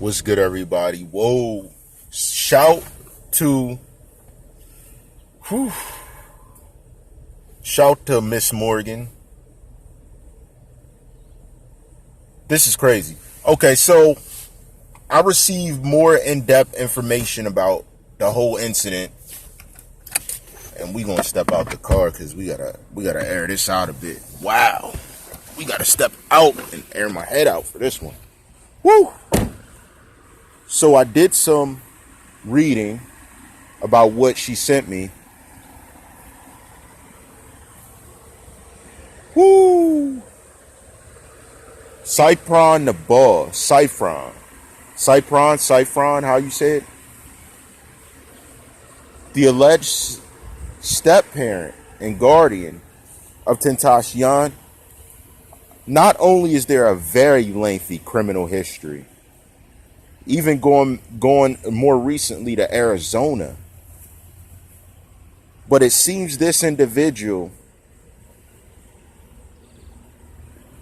What's good, everybody? Whoa. Shout to Miss Morgan. This is crazy. Okay, so I received more in-depth information about the whole incident. And we gonna step out the car because we gotta air this out a bit. Wow. We gotta step out and air my head out for this one. Woo! So I did some reading about what she sent me. Woo! Cyphon the boss. Cyphon, how you say it? The alleged step-parent and guardian of Tentacion. Not only is there a very lengthy criminal history, even going more recently to Arizona, but it seems this individual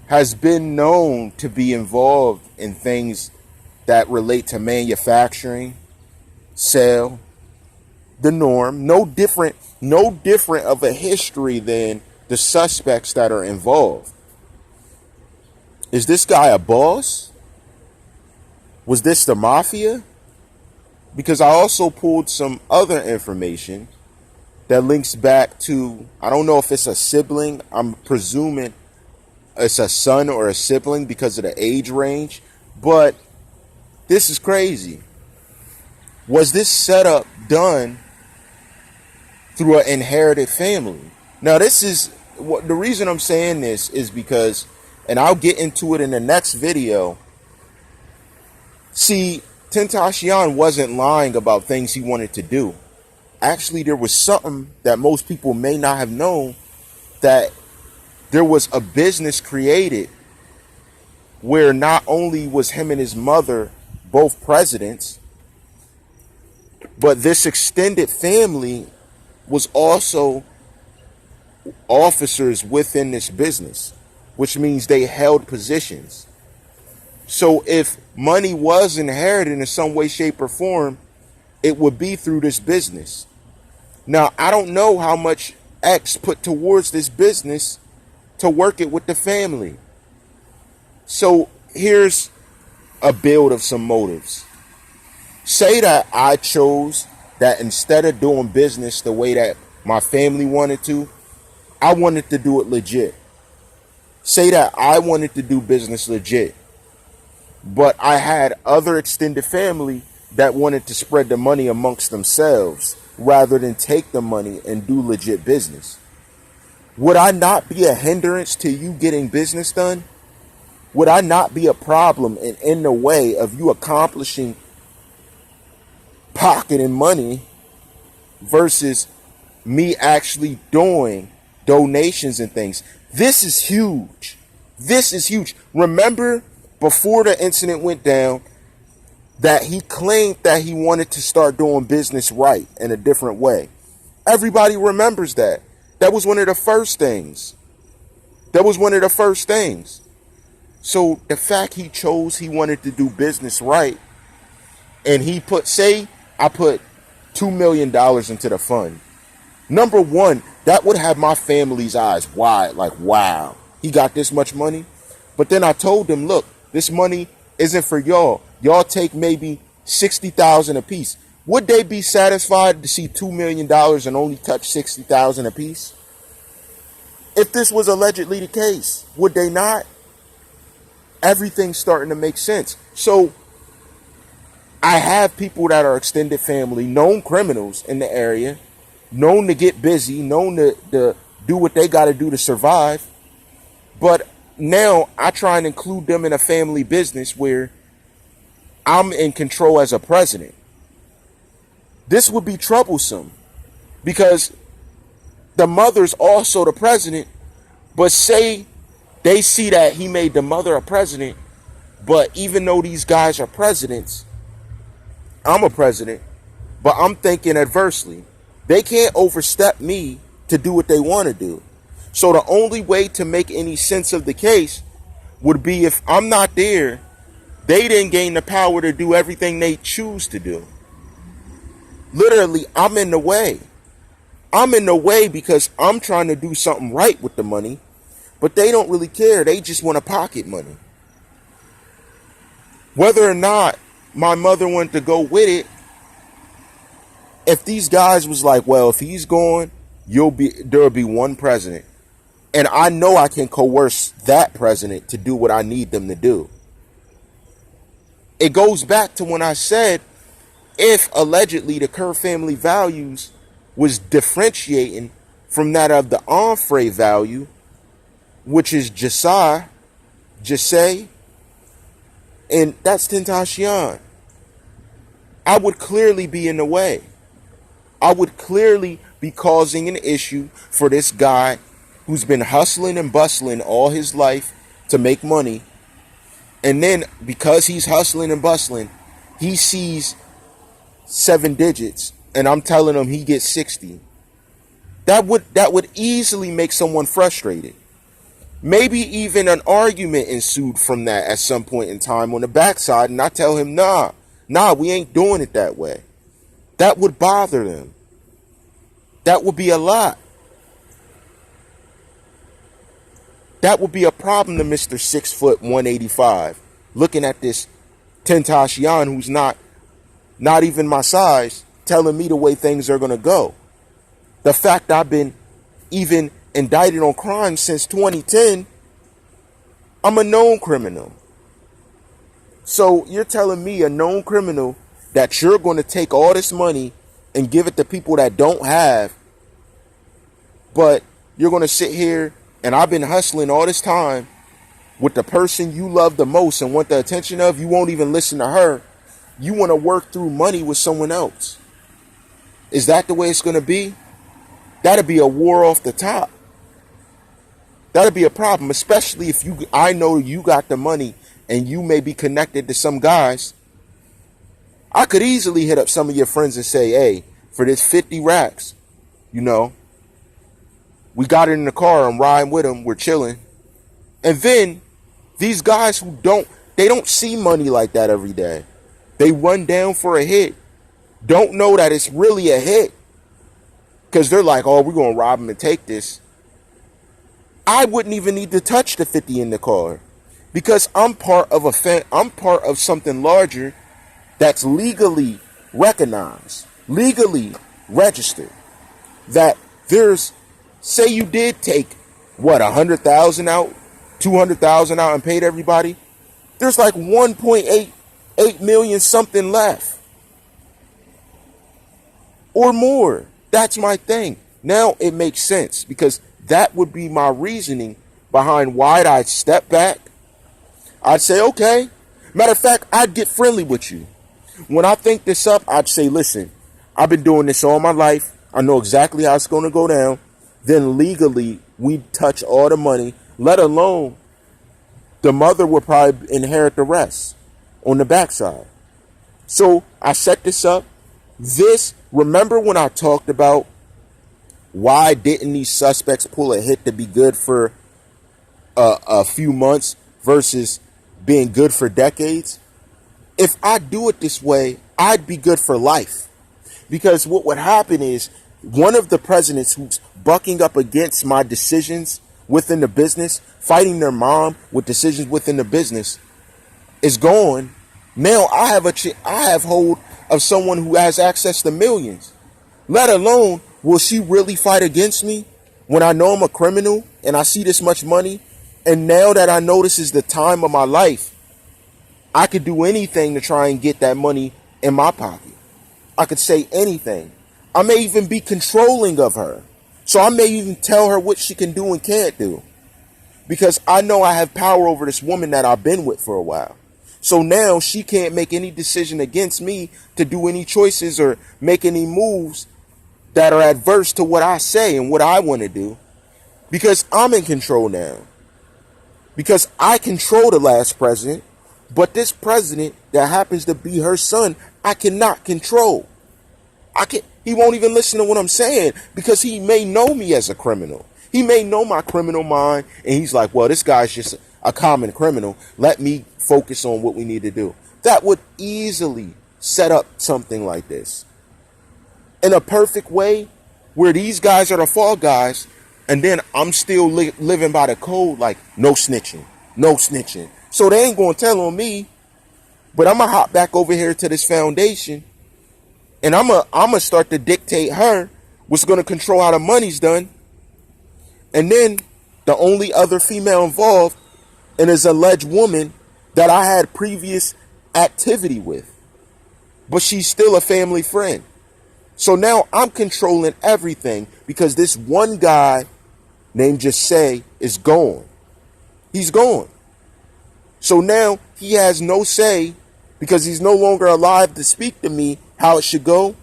has been known to be involved in things that relate to manufacturing, sale, the norm. No different of a history than the suspects that are involved. Is this guy a boss? Was this the mafia? Because I also pulled some other information that links back to, I don't know if it's a sibling. I'm presuming it's a son or a sibling because of the age range. But this is crazy. Was this setup done through an inherited family? Now, this is what the reason I'm saying this is because, and I'll get into it in the next video. See, Tentacion wasn't lying about things he wanted to do. Actually, there was something that most people may not have known, that there was a business created where not only was him and his mother both presidents, but this extended family was also officers within this business, which means they held positions. So if money was inherited in some way, shape, or form, it would be through this business. Now, I don't know how much X put towards this business to work it with the family. So here's a build of some motives. Say that I chose that instead of doing business the way that my family wanted to, I wanted to do it legit. Say that I wanted to do business legit, but I had other extended family that wanted to spread the money amongst themselves rather than take the money and do legit business. Would I not be a hindrance to you getting business done? Would I not be a problem and in the way of you accomplishing pocketing money versus me actually doing donations and things? This is huge. This is huge. Remember, before the incident went down, that he claimed that he wanted to start doing business right in a different way. Everybody remembers that. That was one of the first things. So the fact he chose he wanted to do business right, and he put, say I put $2 million into the fund. Number one, that would have my family's eyes wide, like, wow, he got this much money. But then I told them, look, this money isn't for y'all. Y'all take maybe $60,000 a piece. Would they be satisfied to see $2 million and only touch $60,000 a piece? If this was allegedly the case, would they not? Everything's starting to make sense. So I have people that are extended family, known criminals in the area, known to get busy, known to do what they got to do to survive. But now I try and include them in a family business where I'm in control as a president. This would be troublesome because the mother's also the president, but say they see that he made the mother a president, but even though these guys are presidents, I'm a president, but I'm thinking adversely. They can't overstep me to do what they want to do. So the only way to make any sense of the case would be if I'm not there, They didn't gain the power to do everything they choose to do. Literally, I'm in the way. I'm in the way because I'm trying to do something right with the money, but they don't really care. They just want to pocket money. Whether or not my mother wanted to go with it, if these guys was like, well, if he's gone, there'll be one president. And I know I can coerce that president to do what I need them to do. It goes back to when I said, if allegedly the Kerr family values was differentiating from that of the Onfray value, which is Jasai, and that's Tentacion, I would clearly be in the way. I would clearly be causing an issue for this guy who's been hustling and bustling all his life to make money. And then because he's hustling and bustling, he sees 7 digits and I'm telling him he gets 60. That would easily make someone frustrated. Maybe even an argument ensued from that at some point in time on the backside, and I tell him, nah, we ain't doing it that way. That would bother them. That would be a lot. That would be a problem to Mr. 6'185", looking at this Tentacion who's not even my size, telling me the way things are going to go. The fact I've been even indicted on crime since 2010, I'm a known criminal. So you're telling me, a known criminal, that you're going to take all this money and give it to people that don't have, but you're going to sit here and I've been hustling all this time with the person you love the most and want the attention of, you won't even listen to her. You want to work through money with someone else. Is that the way it's going to be? That'd be a war off the top. That'd be a problem, especially if I know you got the money and you may be connected to some guys. I could easily hit up some of your friends and say, hey, for this 50 racks, we got it in the car, I'm riding with them, we're chilling. And then these guys who they don't see money like that every day. They run down for a hit, don't know that it's really a hit, because they're like, oh, we're going to rob them and take this. I wouldn't even need to touch the 50 in the car, because I'm part of something larger that's legally recognized, legally registered. That there's, say you did take, 100,000 out, 200,000 out and paid everybody. There's like 1.8 million something left. Or more. That's my thing. Now it makes sense, because that would be my reasoning behind why I'd step back. I'd say, okay. Matter of fact, I'd get friendly with you. When I think this up, I'd say, listen, I've been doing this all my life. I know exactly how it's going to go down. Then legally, we'd touch all the money, let alone the mother would probably inherit the rest on the backside. So I set this up. Remember when I talked about why didn't these suspects pull a hit to be good for a few months versus being good for decades? If I do it this way, I'd be good for life. Because what would happen is, one of the presidents who's bucking up against my decisions within the business, fighting their mom with decisions within the business, is gone. Now I have hold of someone who has access to millions. Let alone, will she really fight against me when I know I'm a criminal and I see this much money? And now that I know this is the time of my life, I could do anything to try and get that money in my pocket. I could say anything. I may even be controlling of her. So I may even tell her what she can do and can't do. Because I know I have power over this woman that I've been with for a while. So now she can't make any decision against me to do any choices or make any moves that are adverse to what I say and what I want to do. Because I'm in control now. Because I control the last president. But this president that happens to be her son, I cannot control. He won't even listen to what I'm saying, because he may know me as a criminal. He may know my criminal mind, and he's like, well, this guy's just a common criminal. Let me focus on what we need to do. That would easily set up something like this in a perfect way where these guys are the fall guys, and then I'm still living by the code, like no snitching, no snitching. So they ain't going to tell on me, but I'm going to hop back over here to this foundation, and I'm going to start to dictate her what's going to control how the money's done. And then the only other female involved and is alleged woman that I had previous activity with, but she's still a family friend. So now I'm controlling everything because this one guy named Just Say is gone. He's gone. So now he has no say because he's no longer alive to speak to me how it should go.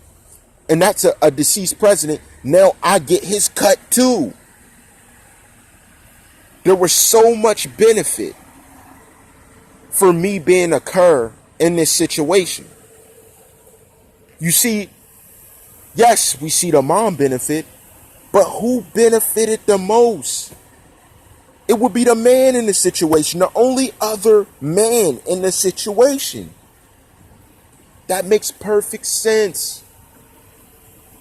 And that's a deceased president. Now I get his cut too. There was so much benefit for me being a cur in this situation. You see, yes, we see the mom benefit, but who benefited the most? It would be the man in the situation, the only other man in the situation. That makes perfect sense.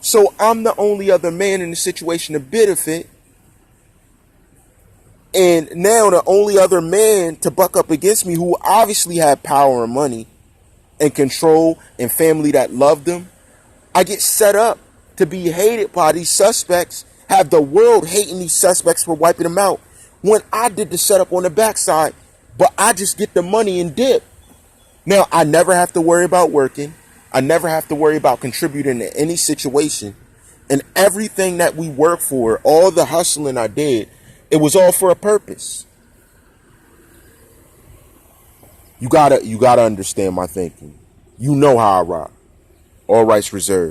So I'm the only other man in the situation to benefit. And now the only other man to buck up against me, who obviously had power and money and control and family that loved him, I get set up to be hated by these suspects, have the world hating these suspects for wiping them out, when I did the setup on the backside, but I just get the money and dip. Now, I never have to worry about working. I never have to worry about contributing to any situation. And everything that we work for, all the hustling I did, it was all for a purpose. You gotta understand my thinking. You know how I rock. All rights reserved.